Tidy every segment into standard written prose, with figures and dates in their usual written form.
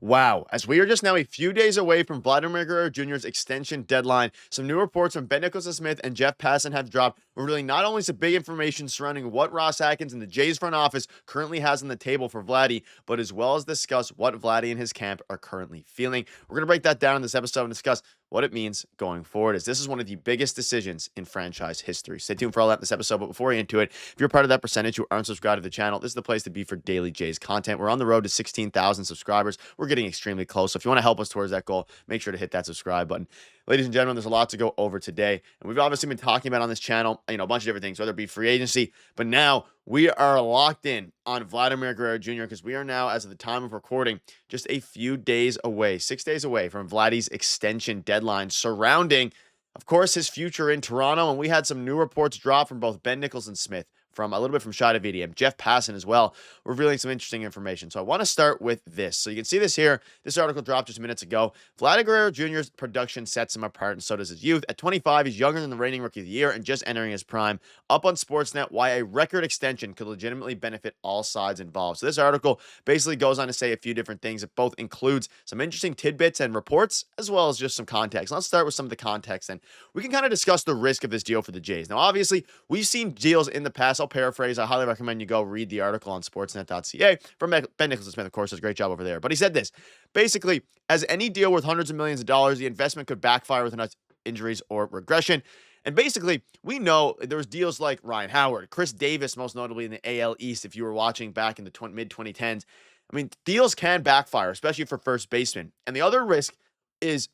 Wow, as we are just now a few days away from Vladimir Guerrero Jr.'s extension deadline, some new reports from Ben Nicholson-Smith and Jeff Passan have dropped, revealing not only some big information surrounding what Ross Atkins and the Jays front office currently has on the table for Vladdy, but as well as discuss what Vladdy and his camp are currently feeling. We're going to break that down in this episode and discuss what it means going forward, as this is one of the biggest decisions in franchise history. Stay tuned for all that in this episode, but before we get into it, if you're part of that percentage who aren't subscribed to the channel, this is the place to be for daily Jays content. We're on the road to 16,000 subscribers. We're getting extremely close, so if you want to help us towards that goal, make sure to hit that subscribe button. Ladies and gentlemen, there's a lot to go over today, and we've obviously been talking about on this channel, a bunch of different things, whether it be free agency, but now we are locked in on Vladimir Guerrero Jr. because we are now, as of the time of recording, just a few days away, 6 days away from Vladdy's extension deadline surrounding, of course, his future in Toronto. And we had some new reports drop from both Ben Nicholson-Smith, from a little bit from Schneider VDM, Jeff Passan as well, revealing some interesting information. So I want to start with this. So you can see this here. This article dropped just minutes ago. Vladimir Guerrero Jr.'s production sets him apart, and so does his youth. At 25, he's younger than the reigning Rookie of the Year and just entering his prime. Up on Sportsnet, why a record extension could legitimately benefit all sides involved. So this article basically goes on to say a few different things. It both includes some interesting tidbits and reports, as well as just some context. Let's start with some of the context, and we can kind of discuss the risk of this deal for the Jays. Now, obviously, we've seen deals in the past. I'll paraphrase. I highly recommend you go read the article on sportsnet.ca from Ben Nicholson-Smith, of course, does a great job over there. But he said this, basically, as any deal worth hundreds of millions of dollars, the investment could backfire with enough injuries or regression. And basically, we know there was deals like Ryan Howard, Chris Davis, most notably in the AL East, if you were watching back in the mid-2010s. I mean, deals can backfire, especially for first baseman. And the other risk is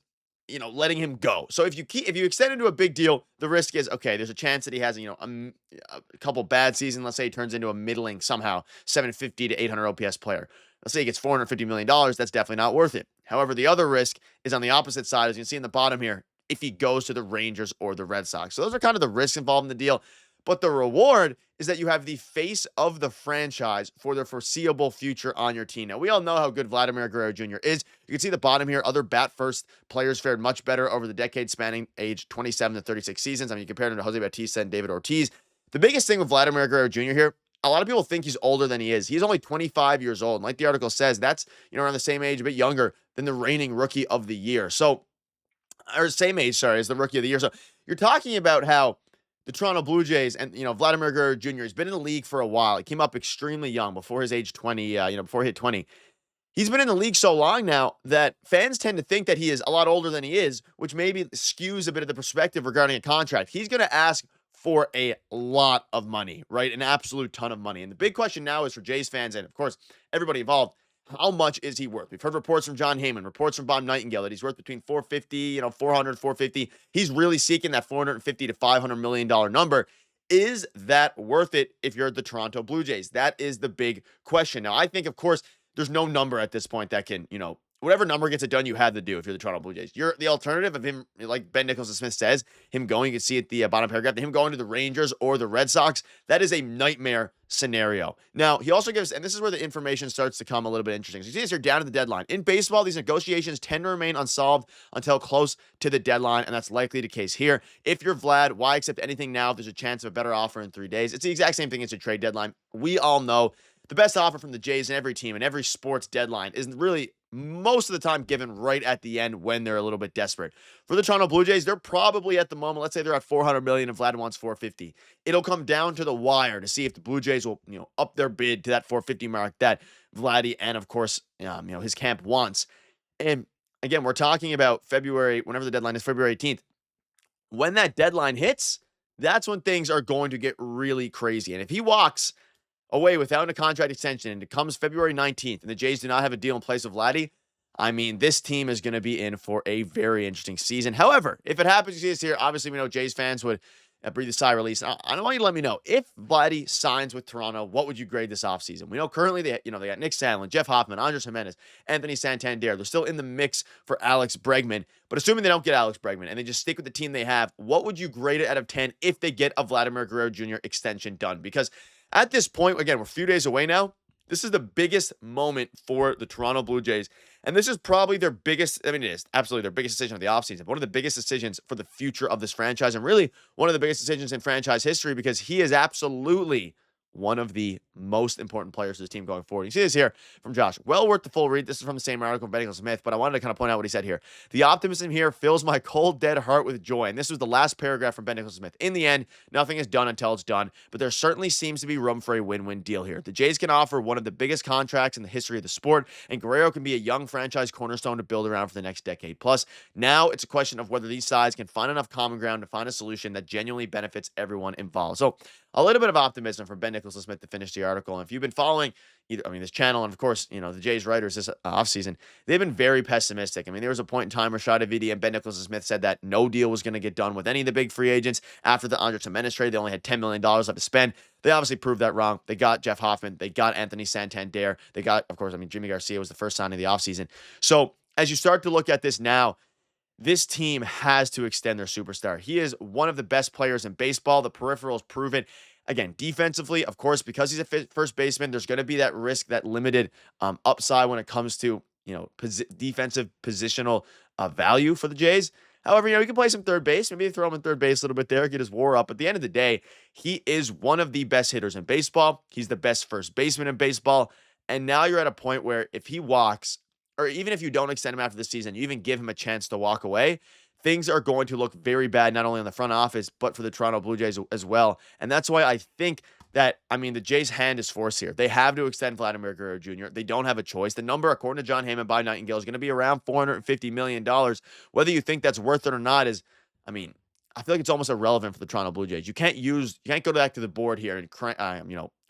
letting him go. So if you extend into a big deal, the risk is, okay, there's a chance that he has, a couple bad seasons. Let's say he turns into a middling somehow 750 to 800 OPS player. Let's say he gets $450 million. That's definitely not worth it. However, the other risk is on the opposite side, as you can see in the bottom here, if he goes to the Rangers or the Red Sox. So those are kind of the risks involved in the deal. But the reward is that you have the face of the franchise for the foreseeable future on your team. Now, we all know how good Vladimir Guerrero Jr. is. You can see the bottom here. Other bat-first players fared much better over the decade spanning age 27 to 36 seasons. I mean, you compare him to José Berríos and David Ortiz. The biggest thing with Vladimir Guerrero Jr. here, a lot of people think he's older than he is. He's only 25 years old. And like the article says, that's, around the same age, a bit younger than the reigning Rookie of the Year. Or same age, sorry, as the Rookie of the Year. So you're talking about how the Toronto Blue Jays and, Vladimir Guerrero Jr. has been in the league for a while. He came up extremely young before his age 20, before he hit 20. He's been in the league so long now that fans tend to think that he is a lot older than he is, which maybe skews a bit of the perspective regarding a contract. He's going to ask for a lot of money, right? An absolute ton of money. And the big question now is for Jays fans and, of course, everybody involved, how much is he worth? We've heard reports from John Heyman, reports from Bob Nightingale that he's worth between 450, 400, 450. He's really seeking that 450 to $500 million number. Is that worth it if you're the Toronto Blue Jays? That is the big question. Now, I think, of course, there's no number at this point that can, whatever number gets it done, you have to do if you're the Toronto Blue Jays. You're the alternative of him, like Ben Nicholson-Smith says, him going, you can see at the bottom paragraph, him going to the Rangers or the Red Sox. That is a nightmare scenario. Now, he also gives, and this is where the information starts to come a little bit interesting. So you see this here down to the deadline. In baseball, these negotiations tend to remain unsolved until close to the deadline, and that's likely the case here. If you're Vlad, why accept anything now if there's a chance of a better offer in 3 days? It's the exact same thing as a trade deadline. We all know the best offer from the Jays and every team and every sports deadline is really most of the time given right at the end when they're a little bit desperate. For the Toronto Blue Jays, they're probably at the moment, let's say they're at $400 million and Vlad wants $450. It'll come down to the wire to see if the Blue Jays will, up their bid to that $450 mark that Vladdy and, of course, his camp wants. And again, we're talking about February, whenever the deadline is, February 18th. When that deadline hits, that's when things are going to get really crazy. And if he walks away without a contract extension and it comes February 19th and the Jays do not have a deal in place of Vladdy, I mean, this team is going to be in for a very interesting season. However, if it happens, you see this here, obviously we know Jays fans would breathe a sigh of release. I don't want you to let me know, if Vladdy signs with Toronto, what would you grade this offseason? We know currently they got Nick Sandlin, Jeff Hoffman, Andres Jimenez, Anthony Santander. They're still in the mix for Alex Bregman. But assuming they don't get Alex Bregman and they just stick with the team they have, what would you grade it out of 10 if they get a Vladimir Guerrero Jr. extension done? Because at this point, again, we're a few days away now. This is the biggest moment for the Toronto Blue Jays. And this is probably their biggest, it is absolutely their biggest decision of the offseason. One of the biggest decisions for the future of this franchise, and really one of the biggest decisions in franchise history, because he is absolutely one of the most important players of this team going forward. You see this here from Josh. Well worth the full read. This is from the same article from Ben Smith, but I wanted to kind of point out what he said here. The optimism here fills my cold, dead heart with joy. And this was the last paragraph from Ben Smith. In the end, nothing is done until it's done, but there certainly seems to be room for a win-win deal here. The Jays can offer one of the biggest contracts in the history of the sport, and Guerrero can be a young franchise cornerstone to build around for the next decade. Plus, now it's a question of whether these sides can find enough common ground to find a solution that genuinely benefits everyone involved. So, a little bit of optimism from Ben Smith to finish the article. And if you've been following this channel, and of course, the Jays writers this offseason, they've been very pessimistic. I mean, there was a point in time where Rashad Avidi and Ben Smith said that no deal was going to get done with any of the big free agents after the Andres Gimenez trade. They only had $10 million left to spend. They obviously proved that wrong. They got Jeff Hoffman. They got Anthony Santander. They got, of course, Jimmy Garcia was the first signing of the offseason. So as you start to look at this now, this team has to extend their superstar. He is one of the best players in baseball. The peripheral is proven. Again, defensively, of course, because he's a first baseman, there's going to be that risk, that limited upside when it comes to defensive positional value for the Jays. However, he can play some third base. Maybe throw him in third base a little bit there, get his WAR up. At the end of the day, he is one of the best hitters in baseball. He's the best first baseman in baseball. And now you're at a point where if he walks, or even if you don't extend him after the season, you even give him a chance to walk away, things are going to look very bad, not only on the front office, but for the Toronto Blue Jays as well. And that's why I think that, the Jays' hand is forced here. They have to extend Vladimir Guerrero Jr. They don't have a choice. The number, according to John Heyman by Nightingale, is going to be around $450 million. Whether you think that's worth it or not is, I feel like it's almost irrelevant for the Toronto Blue Jays. You can't go back to the board here and,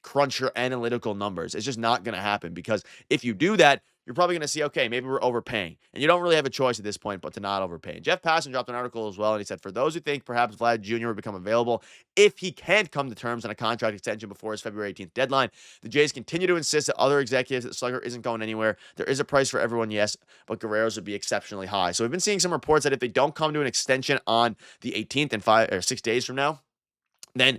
crunch your analytical numbers. It's just not going to happen, because if you do that, you're probably going to see, okay, maybe we're overpaying. And you don't really have a choice at this point but to not overpay. And Jeff Passan dropped an article as well, and he said, for those who think perhaps Vlad Jr. would become available if he can't come to terms on a contract extension before his February 18th deadline, the Jays continue to insist that other executives that Slugger isn't going anywhere. There is a price for everyone, yes, but Guerrero's would be exceptionally high. So we've been seeing some reports that if they don't come to an extension on the 18th in 5 or 6 days from now, then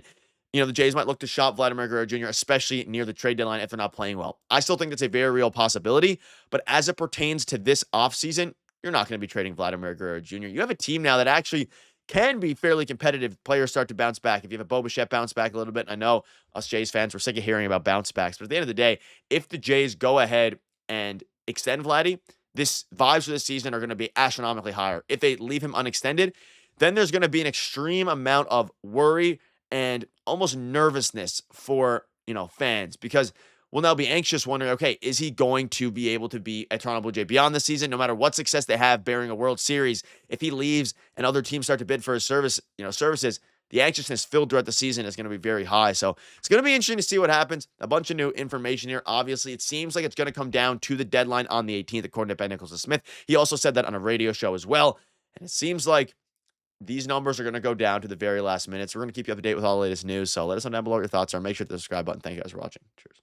the Jays might look to shop Vladimir Guerrero Jr., especially near the trade deadline if they're not playing well. I still think that's a very real possibility, but as it pertains to this offseason, you're not going to be trading Vladimir Guerrero Jr. You have a team now that actually can be fairly competitive. Players start to bounce back. If you have a Bichette bounce back a little bit, and I know us Jays fans, we're sick of hearing about bounce backs, but at the end of the day, if the Jays go ahead and extend Vladdy, this vibes for this season are going to be astronomically higher. If they leave him unextended, then there's going to be an extreme amount of worry and almost nervousness for, fans, because we'll now be anxious wondering, okay, is he going to be able to be a Toronto Blue Jay beyond the season, no matter what success they have bearing a World Series? If he leaves and other teams start to bid for his services, the anxiousness filled throughout the season is going to be very high. So it's going to be interesting to see what happens. A bunch of new information here. Obviously, it seems like it's going to come down to the deadline on the 18th, according to Ben Smith. He also said that on a radio show as well. And it seems like these numbers are going to go down to the very last minutes. We're going to keep you up to date with all the latest news. So let us know down below what your thoughts are. Make sure to hit the subscribe button. Thank you guys for watching. Cheers.